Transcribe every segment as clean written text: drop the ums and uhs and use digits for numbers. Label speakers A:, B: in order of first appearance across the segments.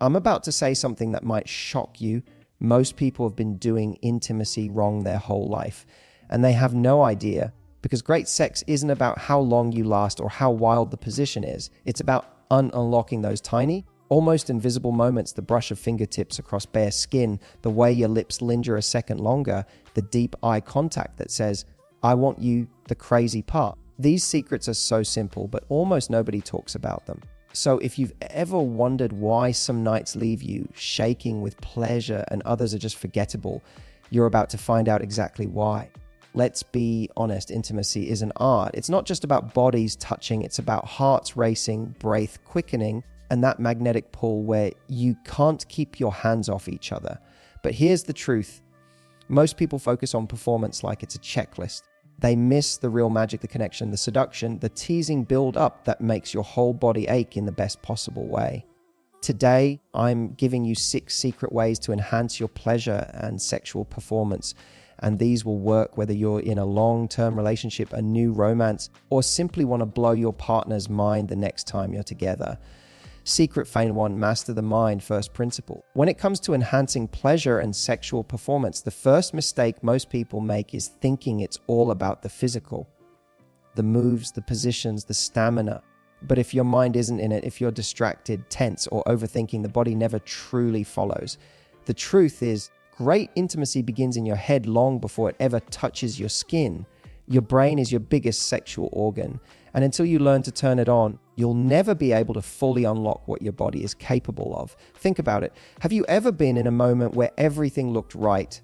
A: I'm about to say something that might shock you. Most people have been doing intimacy wrong their whole life, and they have no idea, because great sex isn't about how long you last or how wild the position is. It's about unlocking those tiny, almost invisible moments, the brush of fingertips across bare skin, the way your lips linger a second longer, the deep eye contact that says, I want you, the crazy part. These secrets are so simple, but almost nobody talks about them. So if you've ever wondered why some nights leave you shaking with pleasure and others are just forgettable, you're about to find out exactly why. Let's be honest, intimacy is an art. It's not just about bodies touching, it's about hearts racing, breath quickening, and that magnetic pull where you can't keep your hands off each other. But here's the truth. Most people focus on performance like it's a checklist. They miss the real magic, the connection, the seduction, the teasing build-up that makes your whole body ache in the best possible way. Today, I'm giving you 6 secret ways to enhance your pleasure and sexual performance. And these will work whether you're in a long-term relationship, a new romance, or simply want to blow your partner's mind the next time you're together. Secret phase 1, master the mind, first principle. When it comes to enhancing pleasure and sexual performance, the first mistake most people make is thinking it's all about the physical, the moves, the positions, the stamina. But if your mind isn't in it, if you're distracted, tense, or overthinking, the body never truly follows. The truth is, great intimacy begins in your head long before it ever touches your skin. Your brain is your biggest sexual organ, and until you learn to turn it on, you'll never be able to fully unlock what your body is capable of. Think about it. Have you ever been in a moment where everything looked right?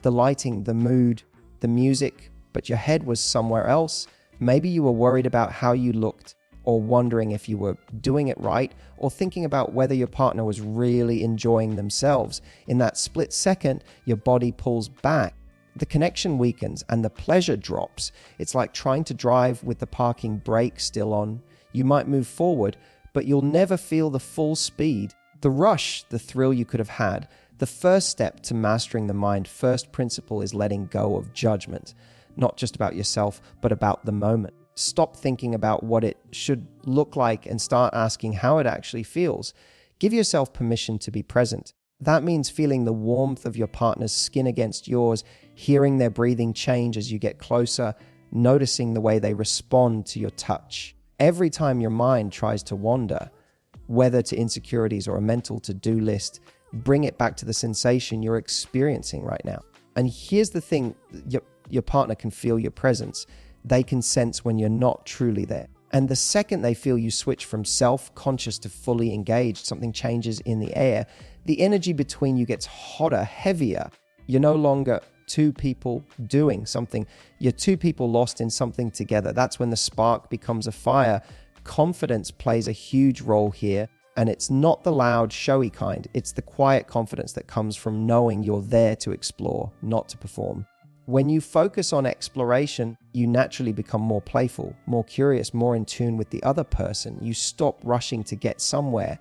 A: The lighting, the mood, the music, but your head was somewhere else? Maybe you were worried about how you looked, or wondering if you were doing it right, or thinking about whether your partner was really enjoying themselves. In that split second, your body pulls back. The connection weakens and the pleasure drops. It's like trying to drive with the parking brake still on. You might move forward, but you'll never feel the full speed, the rush, the thrill you could have had. The first step to mastering the mind, first principle, is letting go of judgment, not just about yourself, but about the moment. Stop thinking about what it should look like and start asking how it actually feels. Give yourself permission to be present. That means feeling the warmth of your partner's skin against yours, hearing their breathing change as you get closer, noticing the way they respond to your touch. Every time your mind tries to wander, whether to insecurities or a mental to-do list, bring it back to the sensation you're experiencing right now. And here's the thing, your partner can feel your presence. They can sense when you're not truly there. And the second they feel you switch from self-conscious to fully engaged, something changes in the air. The energy between you gets hotter, heavier. You're no longer two people doing something. You're two people lost in something together. That's when the spark becomes a fire. Confidence plays a huge role here. And it's not the loud, showy kind. It's the quiet confidence that comes from knowing you're there to explore, not to perform. When you focus on exploration, you naturally become more playful, more curious, more in tune with the other person. You stop rushing to get somewhere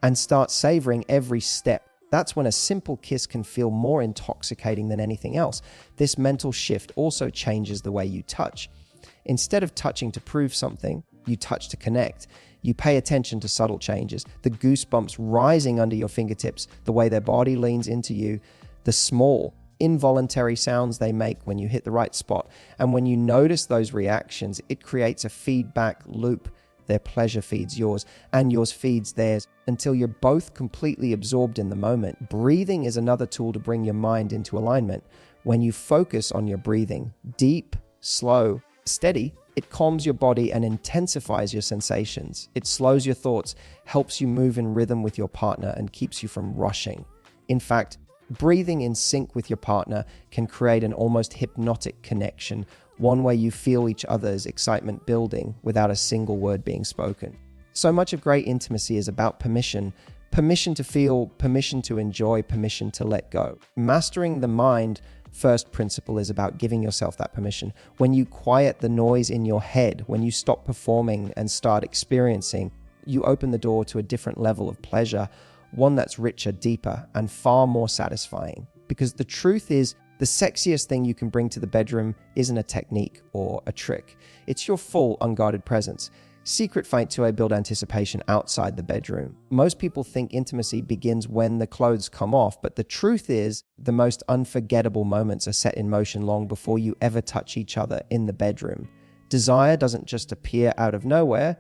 A: and start savoring every step. That's when a simple kiss can feel more intoxicating than anything else. This mental shift also changes the way you touch. Instead of touching to prove something, you touch to connect. You pay attention to subtle changes, the goosebumps rising under your fingertips, the way their body leans into you, the small, involuntary sounds they make when you hit the right spot. And when you notice those reactions, it creates a feedback loop. Their pleasure feeds yours, and yours feeds theirs, until you're both completely absorbed in the moment. Breathing is another tool to bring your mind into alignment. When you focus on your breathing, deep, slow, steady, it calms your body and intensifies your sensations. It slows your thoughts, helps you move in rhythm with your partner, and keeps you from rushing. In fact, breathing in sync with your partner can create an almost hypnotic connection, one where you feel each other's excitement building without a single word being spoken. So much of great intimacy is about permission. Permission to feel, permission to enjoy, permission to let go. Mastering the mind, first principle, is about giving yourself that permission. When you quiet the noise in your head, when you stop performing and start experiencing, you open the door to a different level of pleasure, one that's richer, deeper, and far more satisfying. Because the truth is, the sexiest thing you can bring to the bedroom isn't a technique or a trick. It's your full, unguarded presence. Secret feint 2A, build anticipation outside the bedroom. Most people think intimacy begins when the clothes come off, but the truth is the most unforgettable moments are set in motion long before you ever touch each other in the bedroom. Desire doesn't just appear out of nowhere.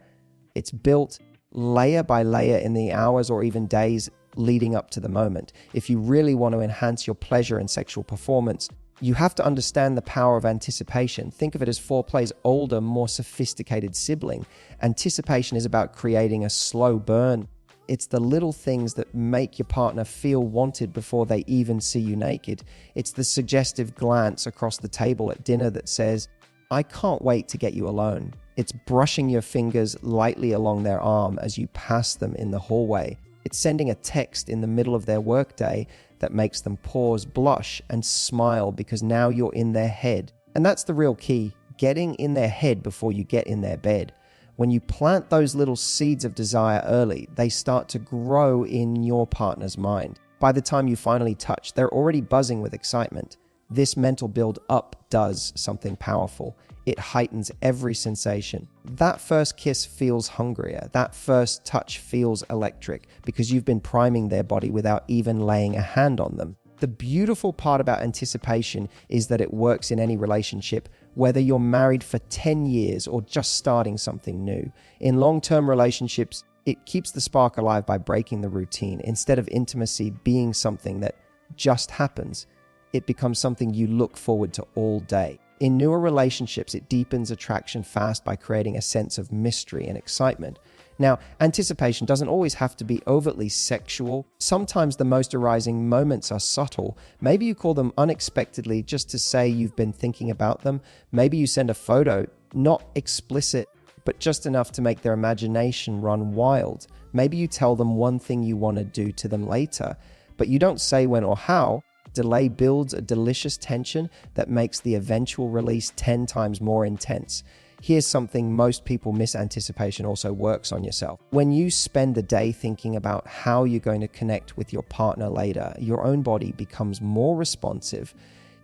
A: It's built layer by layer in the hours or even days leading up to the moment. If you really want to enhance your pleasure and sexual performance, you have to understand the power of anticipation. Think of it as foreplay's older, more sophisticated sibling. Anticipation is about creating a slow burn. It's the little things that make your partner feel wanted before they even see you naked. It's the suggestive glance across the table at dinner that says, "I can't wait to get you alone." It's brushing your fingers lightly along their arm as you pass them in the hallway. It's sending a text in the middle of their workday that makes them pause, blush, and smile because now you're in their head. And that's the real key, getting in their head before you get in their bed. When you plant those little seeds of desire early, they start to grow in your partner's mind. By the time you finally touch, they're already buzzing with excitement. This mental build-up does something powerful. It heightens every sensation. That first kiss feels hungrier. That first touch feels electric because you've been priming their body without even laying a hand on them. The beautiful part about anticipation is that it works in any relationship, whether you're married for 10 years or just starting something new. In long-term relationships, it keeps the spark alive by breaking the routine. Instead of intimacy being something that just happens, it becomes something you look forward to all day. In newer relationships, it deepens attraction fast by creating a sense of mystery and excitement. Now, anticipation doesn't always have to be overtly sexual. Sometimes the most arousing moments are subtle. Maybe you call them unexpectedly just to say you've been thinking about them. Maybe you send a photo, not explicit, but just enough to make their imagination run wild. Maybe you tell them one thing you want to do to them later, but you don't say when or how. Delay builds a delicious tension that makes the eventual release 10 times more intense. Here's something most people miss: anticipation also works on yourself. When you spend the day thinking about how you're going to connect with your partner later, your own body becomes more responsive.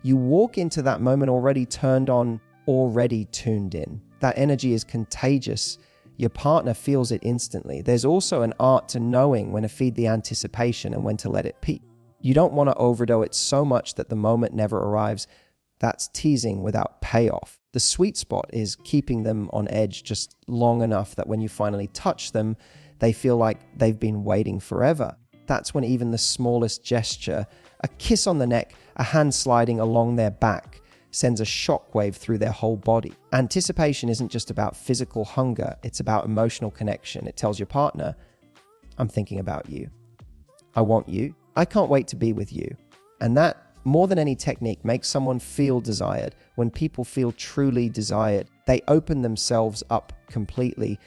A: You walk into that moment already turned on, already tuned in. That energy is contagious. Your partner feels it instantly. There's also an art to knowing when to feed the anticipation and when to let it peak. You don't want to overdo it so much that the moment never arrives. That's teasing without payoff. The sweet spot is keeping them on edge just long enough that when you finally touch them, they feel like they've been waiting forever. That's when even the smallest gesture, a kiss on the neck, a hand sliding along their back, sends a shockwave through their whole body. Anticipation isn't just about physical hunger, it's about emotional connection. It tells your partner, "I'm thinking about you. I want you. I can't wait to be with you." And that, more than any technique, makes someone feel desired. When people feel truly desired, they open themselves up completely,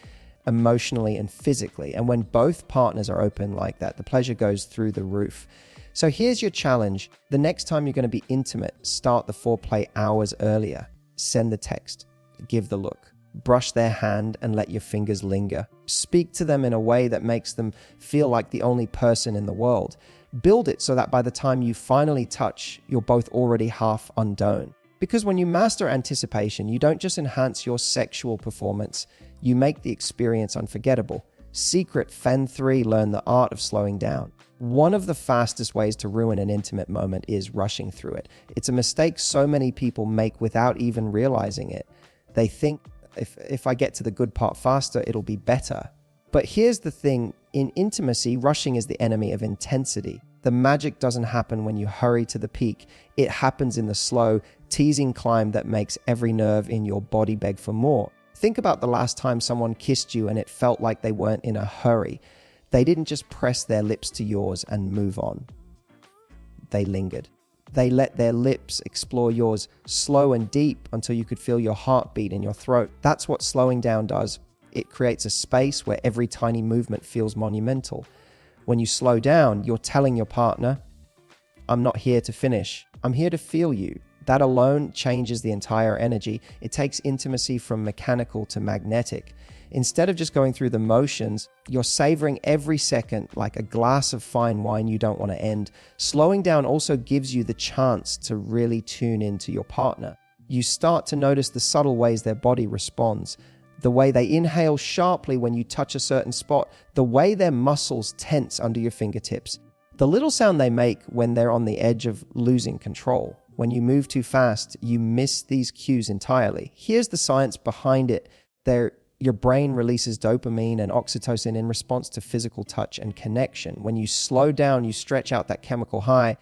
A: emotionally and physically. And when both partners are open like that, the pleasure goes through the roof. So here's your challenge. The next time you're going to be intimate, start the foreplay hours earlier. Send the text, give the look, brush their hand and let your fingers linger. Speak to them in a way that makes them feel like the only person in the world. Build it so that by the time you finally touch, you're both already half undone. Because when you master anticipation, you don't just enhance your sexual performance, you make the experience unforgettable. Secret Fen 3, learn the art of slowing down. One of the fastest ways to ruin an intimate moment is rushing through it. It's a mistake so many people make without even realizing it. They think, if I get to the good part faster, it'll be better. But here's the thing, in intimacy, rushing is the enemy of intensity. The magic doesn't happen when you hurry to the peak. It happens in the slow, teasing climb that makes every nerve in your body beg for more. Think about the last time someone kissed you and it felt like they weren't in a hurry. They didn't just press their lips to yours and move on. They lingered. They let their lips explore yours slow and deep until you could feel your heartbeat in your throat. That's what slowing down does. It creates a space where every tiny movement feels monumental. When you slow down, you're telling your partner, "I'm not here to finish. I'm here to feel you." That alone changes the entire energy. It takes intimacy from mechanical to magnetic. Instead of just going through the motions, you're savoring every second like a glass of fine wine you don't want to end. Slowing down also gives you the chance to really tune into your partner. You start to notice the subtle ways their body responds, the way they inhale sharply when you touch a certain spot, the way their muscles tense under your fingertips, the little sound they make when they're on the edge of losing control. When you move too fast, you miss these cues entirely. Here's the science behind it. Your brain releases dopamine and oxytocin in response to physical touch and connection. When you slow down, you stretch out that chemical high,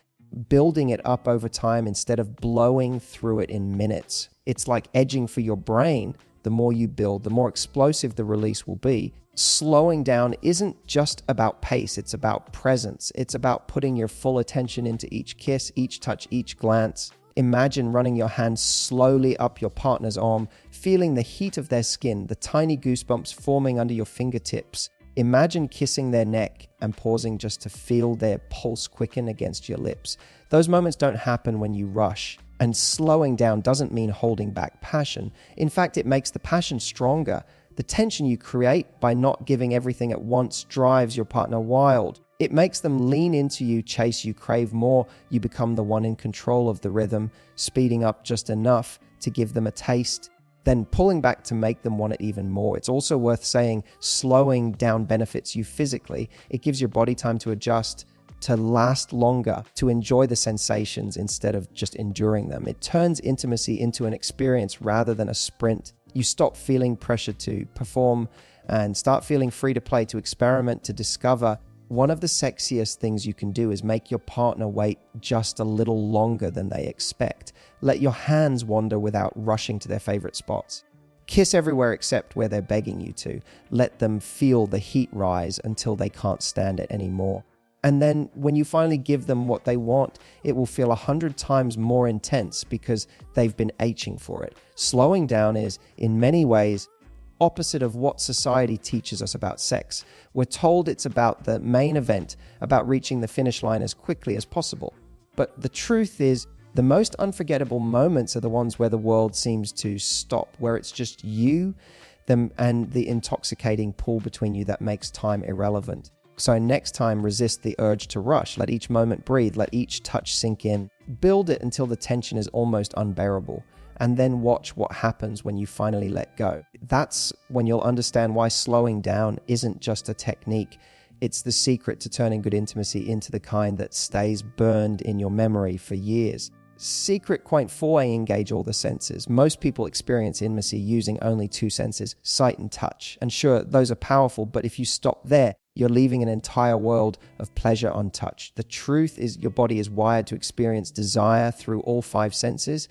A: building it up over time instead of blowing through it in minutes. It's like edging for your brain. The more you build, the more explosive the release will be. Slowing down isn't just about pace, it's about presence. It's about putting your full attention into each kiss, each touch, each glance. Imagine running your hand slowly up your partner's arm, feeling the heat of their skin, the tiny goosebumps forming under your fingertips. Imagine kissing their neck and pausing just to feel their pulse quicken against your lips. Those moments don't happen when you rush. And slowing down doesn't mean holding back passion. In fact, it makes the passion stronger. The tension you create by not giving everything at once drives your partner wild. It makes them lean into you, chase you, crave more. You become the one in control of the rhythm, speeding up just enough to give them a taste, then pulling back to make them want it even more. It's also worth saying slowing down benefits you physically. It gives your body time to adjust, to last longer, to enjoy the sensations instead of just enduring them. It turns intimacy into an experience rather than a sprint. You stop feeling pressure to perform and start feeling free to play, to experiment, to discover. One of the sexiest things you can do is make your partner wait just a little longer than they expect. Let your hands wander without rushing to their favorite spots. Kiss everywhere except where they're begging you to. Let them feel the heat rise until they can't stand it anymore. And then when you finally give them what they want, it will feel 100 times more intense because they've been aching for it. Slowing down is, in many ways, opposite of what society teaches us about sex. We're told it's about the main event, about reaching the finish line as quickly as possible. But the truth is, the most unforgettable moments are the ones where the world seems to stop, where it's just you, them, and the intoxicating pull between you that makes time irrelevant. So next time, resist the urge to rush. Let each moment breathe. Let each touch sink in. Build it until the tension is almost unbearable. And then watch what happens when you finally let go. That's when you'll understand why slowing down isn't just a technique. It's the secret to turning good intimacy into the kind that stays burned in your memory for years. Secret point 4A, engage all the senses. Most people experience intimacy using only 2 senses, sight and touch. And sure, those are powerful, but if you stop there, you're leaving an entire world of pleasure untouched. The truth is your body is wired to experience desire through all 5 senses.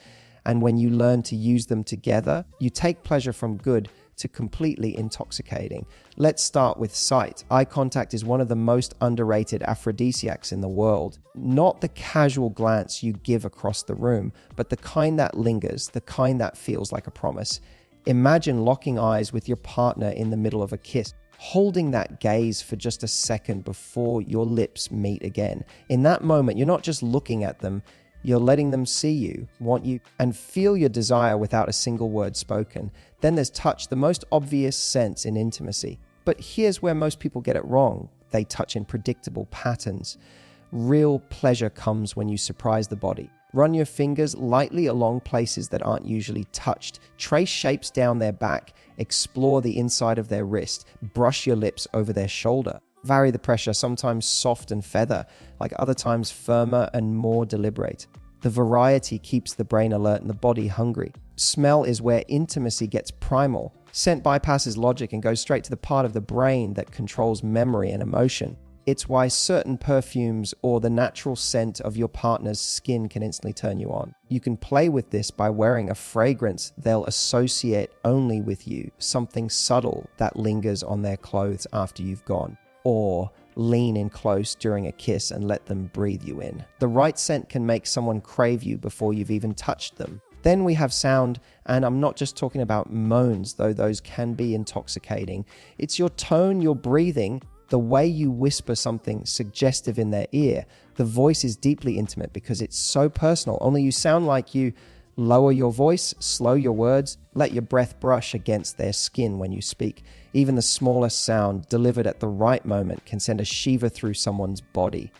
A: And when you learn to use them together, you take pleasure from good to completely intoxicating. Let's start with sight. Eye contact is one of the most underrated aphrodisiacs in the world. Not the casual glance you give across the room, but the kind that lingers, the kind that feels like a promise. Imagine locking eyes with your partner in the middle of a kiss, holding that gaze for just a second before your lips meet again. In that moment, you're not just looking at them, you're letting them see you, want you, and feel your desire without a single word spoken. Then there's touch, the most obvious sense in intimacy. But here's where most people get it wrong. They touch in predictable patterns. Real pleasure comes when you surprise the body. Run your fingers lightly along places that aren't usually touched. Trace shapes down their back. Explore the inside of their wrist. Brush your lips over their shoulder. Vary the pressure, sometimes soft and feather, like other times firmer and more deliberate. The variety keeps the brain alert and the body hungry. Smell is where intimacy gets primal. Scent bypasses logic and goes straight to the part of the brain that controls memory and emotion. It's why certain perfumes or the natural scent of your partner's skin can instantly turn you on. You can play with this by wearing a fragrance they'll associate only with you, something subtle that lingers on their clothes after you've gone. Or lean in close during a kiss and let them breathe you in. The right scent can make someone crave you before you've even touched them. Then we have sound, and I'm not just talking about moans, though those can be intoxicating. It's your tone, your breathing, the way you whisper something suggestive in their ear. The voice is deeply intimate because it's so personal. Only you sound like you. Lower your voice, slow your words, let your breath brush against their skin when you speak. Even the smallest sound delivered at the right moment can send a shiver through someone's body.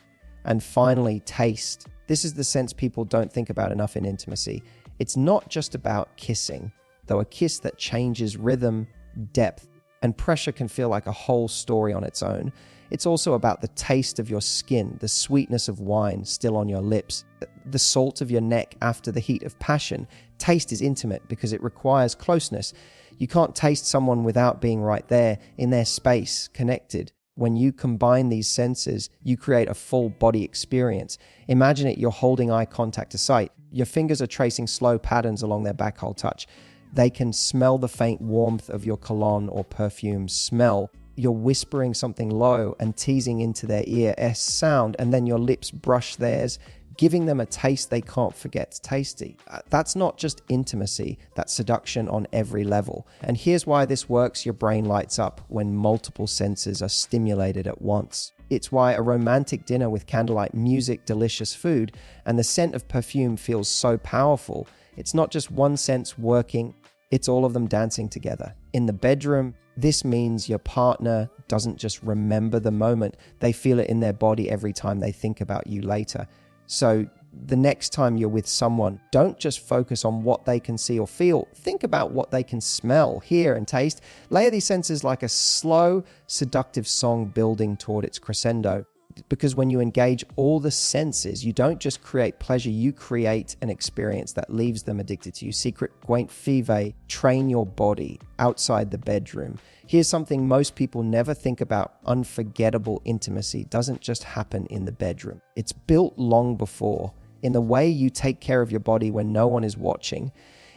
A: And finally, taste. This is the sense people don't think about enough in intimacy. It's not just about kissing, though a kiss that changes rhythm, depth, and pressure can feel like a whole story on its own. It's also about the taste of your skin, the sweetness of wine still on your lips, the salt of your neck after the heat of passion. Taste is intimate because it requires closeness. You can't taste someone without being right there, in their space, connected. When you combine these senses, you create a full body experience. Imagine it, you're holding eye contact to sight. Your fingers are tracing slow patterns along their back hole touch. They can smell the faint warmth of your cologne or perfume smell. You're whispering something low and teasing into their ear sound, and then your lips brush theirs, giving them a taste they can't forget. Tasty. That's not just intimacy, that's seduction on every level. And here's why this works. Your brain lights up when multiple senses are stimulated at once. It's why a romantic dinner with candlelight music, delicious food, and the scent of perfume feels so powerful. It's not just one sense working, it's all of them dancing together. In the bedroom, this means your partner doesn't just remember the moment, they feel it in their body every time they think about you later. So the next time you're with someone, don't just focus on what they can see or feel. Think about what they can smell, hear, and taste. Layer these senses like a slow, seductive song building toward its crescendo. Because when you engage all the senses, you don't just create pleasure, you create an experience that leaves them addicted to you. Secret Gwaint Five, train your body outside the bedroom. Here's something most people never think about. Unforgettable intimacy doesn't just happen in the bedroom. It's built long before, in the way you take care of your body when no one is watching.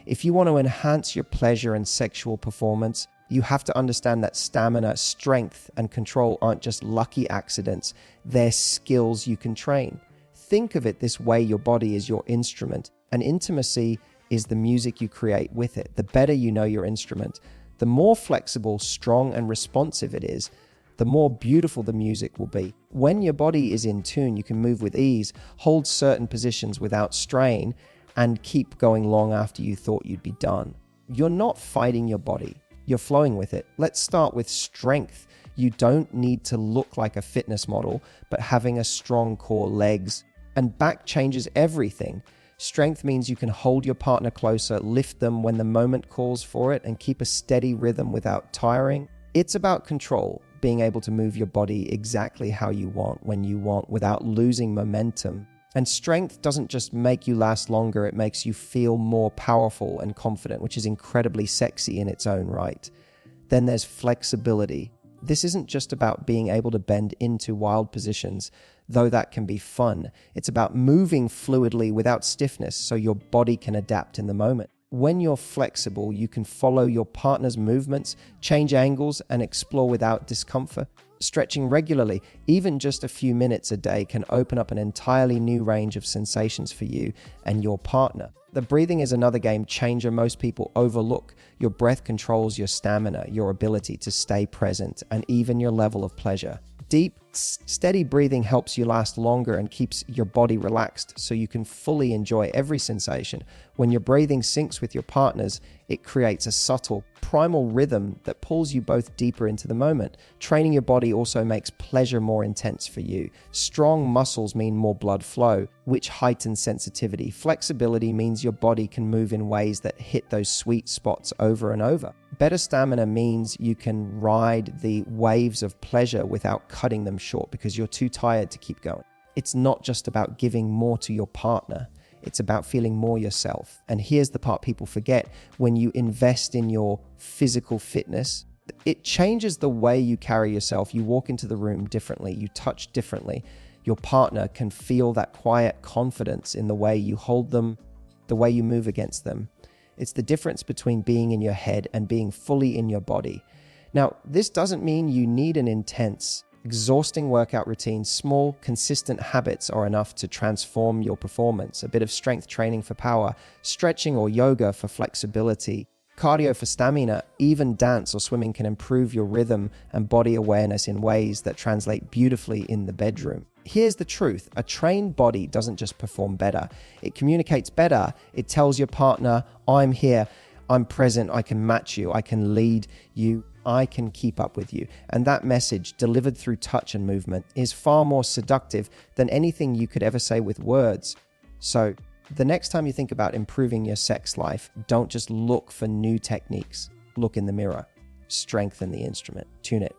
A: If you want to enhance your pleasure and sexual performance, you have to understand that stamina, strength, and control aren't just lucky accidents. They're skills you can train. Think of it this way: your body is your instrument, and intimacy is the music you create with it. The better you know your instrument, the more flexible, strong, and responsive it is, the more beautiful the music will be. When your body is in tune, you can move with ease, hold certain positions without strain, and keep going long after you thought you'd be done. You're not fighting your body. You're flowing with it. Let's start with strength. You don't need to look like a fitness model, but having a strong core, legs and back changes everything. Strength means you can hold your partner closer, lift them when the moment calls for it, and keep a steady rhythm without tiring. It's about control, being able to move your body exactly how you want, when you want, without losing momentum. And strength doesn't just make you last longer, it makes you feel more powerful and confident, which is incredibly sexy in its own right. Then there's flexibility. This isn't just about being able to bend into wild positions, though that can be fun. It's about moving fluidly without stiffness so your body can adapt in the moment. When you're flexible, you can follow your partner's movements, change angles, and explore without discomfort. Stretching regularly, even just a few minutes a day, can open up an entirely new range of sensations for you and your partner. The breathing is another game changer most people overlook. Your breath controls your stamina, your ability to stay present, and even your level of pleasure. Deep, steady breathing helps you last longer and keeps your body relaxed so you can fully enjoy every sensation. When your breathing syncs with your partner's, it creates a subtle, primal rhythm that pulls you both deeper into the moment. Training your body also makes pleasure more intense for you. Strong muscles mean more blood flow, which heightens sensitivity. Flexibility means your body can move in ways that hit those sweet spots over and over. Better stamina means you can ride the waves of pleasure without cutting them short because you're too tired to keep going. It's not just about giving more to your partner. It's about feeling more yourself. And here's the part people forget. When you invest in your physical fitness, it changes the way you carry yourself. You walk into the room differently. You touch differently. Your partner can feel that quiet confidence in the way you hold them, the way you move against them. It's the difference between being in your head and being fully in your body. Now, this doesn't mean you need an intense, exhausting workout routine. Small, consistent habits are enough to transform your performance. A bit of strength training for power, stretching or yoga for flexibility, cardio for stamina, even dance or swimming can improve your rhythm and body awareness in ways that translate beautifully in the bedroom. Here's the truth. A trained body doesn't just perform better. It communicates better. It tells your partner, I'm here, I'm present, I can match you, I can lead you, I can keep up with you. And that message, delivered through touch and movement, is far more seductive than anything you could ever say with words. So the next time you think about improving your sex life, don't just look for new techniques. Look in the mirror. strengthen the instrument, tune it,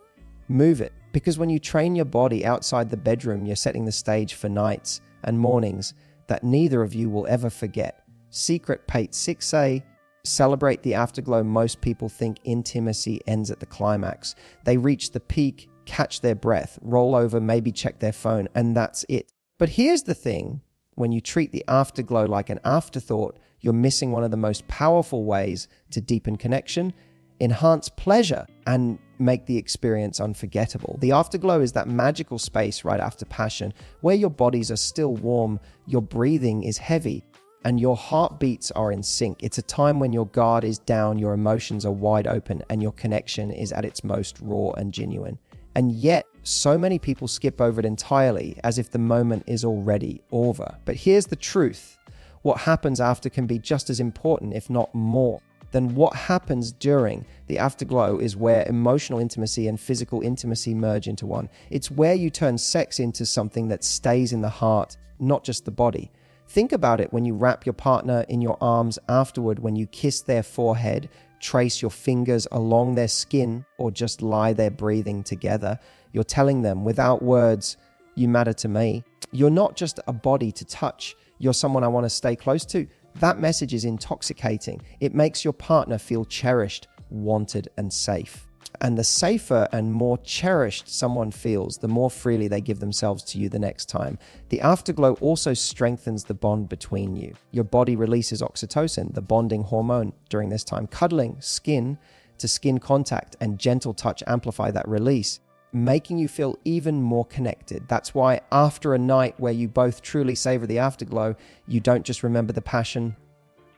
A: move it. Because when you train your body outside the bedroom, you're setting the stage for nights and mornings that neither of you will ever forget. Secret Pate 6A, celebrate the afterglow. Most people think intimacy ends at the climax. They reach the peak, catch their breath, roll over, maybe check their phone, and that's it. But here's the thing. When you treat the afterglow like an afterthought, you're missing one of the most powerful ways to deepen connection, enhance pleasure, and make the experience unforgettable. The afterglow is that magical space right after passion where your bodies are still warm, your breathing is heavy, and your heartbeats are in sync. It's a time when your guard is down, your emotions are wide open, and your connection is at its most raw and genuine. And yet, so many people skip over it entirely as if the moment is already over. But here's the truth. What happens after can be just as important, if not more, than what happens during. The afterglow is where emotional intimacy and physical intimacy merge into one. It's where you turn sex into something that stays in the heart, not just the body. Think about it when you wrap your partner in your arms afterward, when you kiss their forehead, trace your fingers along their skin, or just lie there breathing together. You're telling them without words, you matter to me. You're not just a body to touch. You're someone I want to stay close to. That message is intoxicating. It makes your partner feel cherished, wanted, and safe. And the safer and more cherished someone feels, the more freely they give themselves to you the next time. The afterglow also strengthens the bond between you. Your body releases oxytocin, the bonding hormone, during this time. Cuddling, skin to skin contact, and gentle touch amplify that release, making you feel even more connected. That's why after a night where you both truly savor the afterglow, you don't just remember the passion,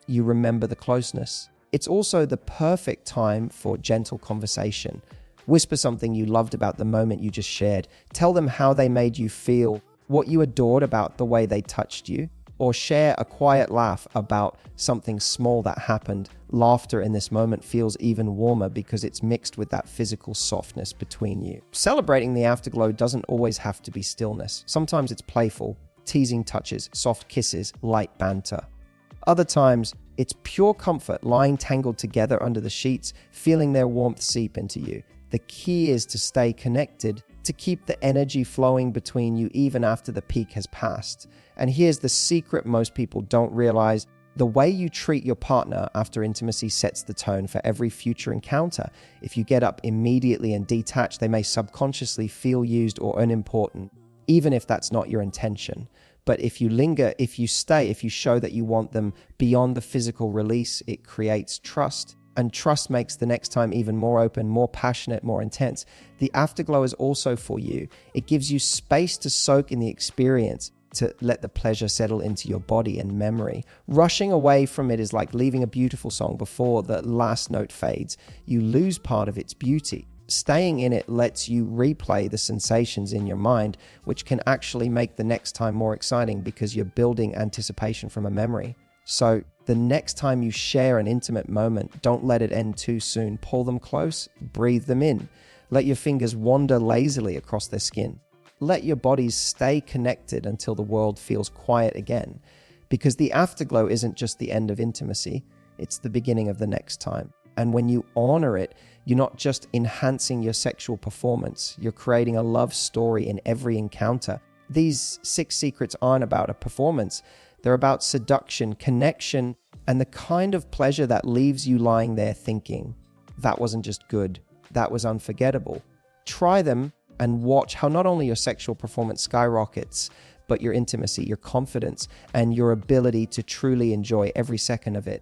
A: you remember the closeness. It's also the perfect time for gentle conversation. Whisper something you loved about the moment you just shared. Tell them how they made you feel, what you adored about the way they touched you, or share a quiet laugh about something small that happened. Laughter in this moment feels even warmer because it's mixed with that physical softness between you. Celebrating the afterglow doesn't always have to be stillness. Sometimes it's playful, teasing touches, soft kisses, light banter. Other times, it's pure comfort, lying tangled together under the sheets, feeling their warmth seep into you. The key is to stay connected, to keep the energy flowing between you even after the peak has passed. And here's the secret most people don't realize. The way you treat your partner after intimacy sets the tone for every future encounter. If you get up immediately and detach, they may subconsciously feel used or unimportant, even if that's not your intention. But if you linger, if you stay, if you show that you want them beyond the physical release, it creates trust. And trust makes the next time even more open, more passionate, more intense. The afterglow is also for you. It gives you space to soak in the experience, to let the pleasure settle into your body and memory. Rushing away from it is like leaving a beautiful song before the last note fades. You lose part of its beauty. Staying in it lets you replay the sensations in your mind, which can actually make the next time more exciting because you're building anticipation from a memory. So the next time you share an intimate moment, don't let it end too soon. Pull them close, breathe them in. Let your fingers wander lazily across their skin. Let your bodies stay connected until the world feels quiet again. Because the afterglow isn't just the end of intimacy, it's the beginning of the next time. And when you honor it, you're not just enhancing your sexual performance, you're creating a love story in every encounter. These 6 secrets aren't about a performance. They're about seduction, connection, and the kind of pleasure that leaves you lying there thinking, that wasn't just good, that was unforgettable. Try them and watch how not only your sexual performance skyrockets, but your intimacy, your confidence, and your ability to truly enjoy every second of it.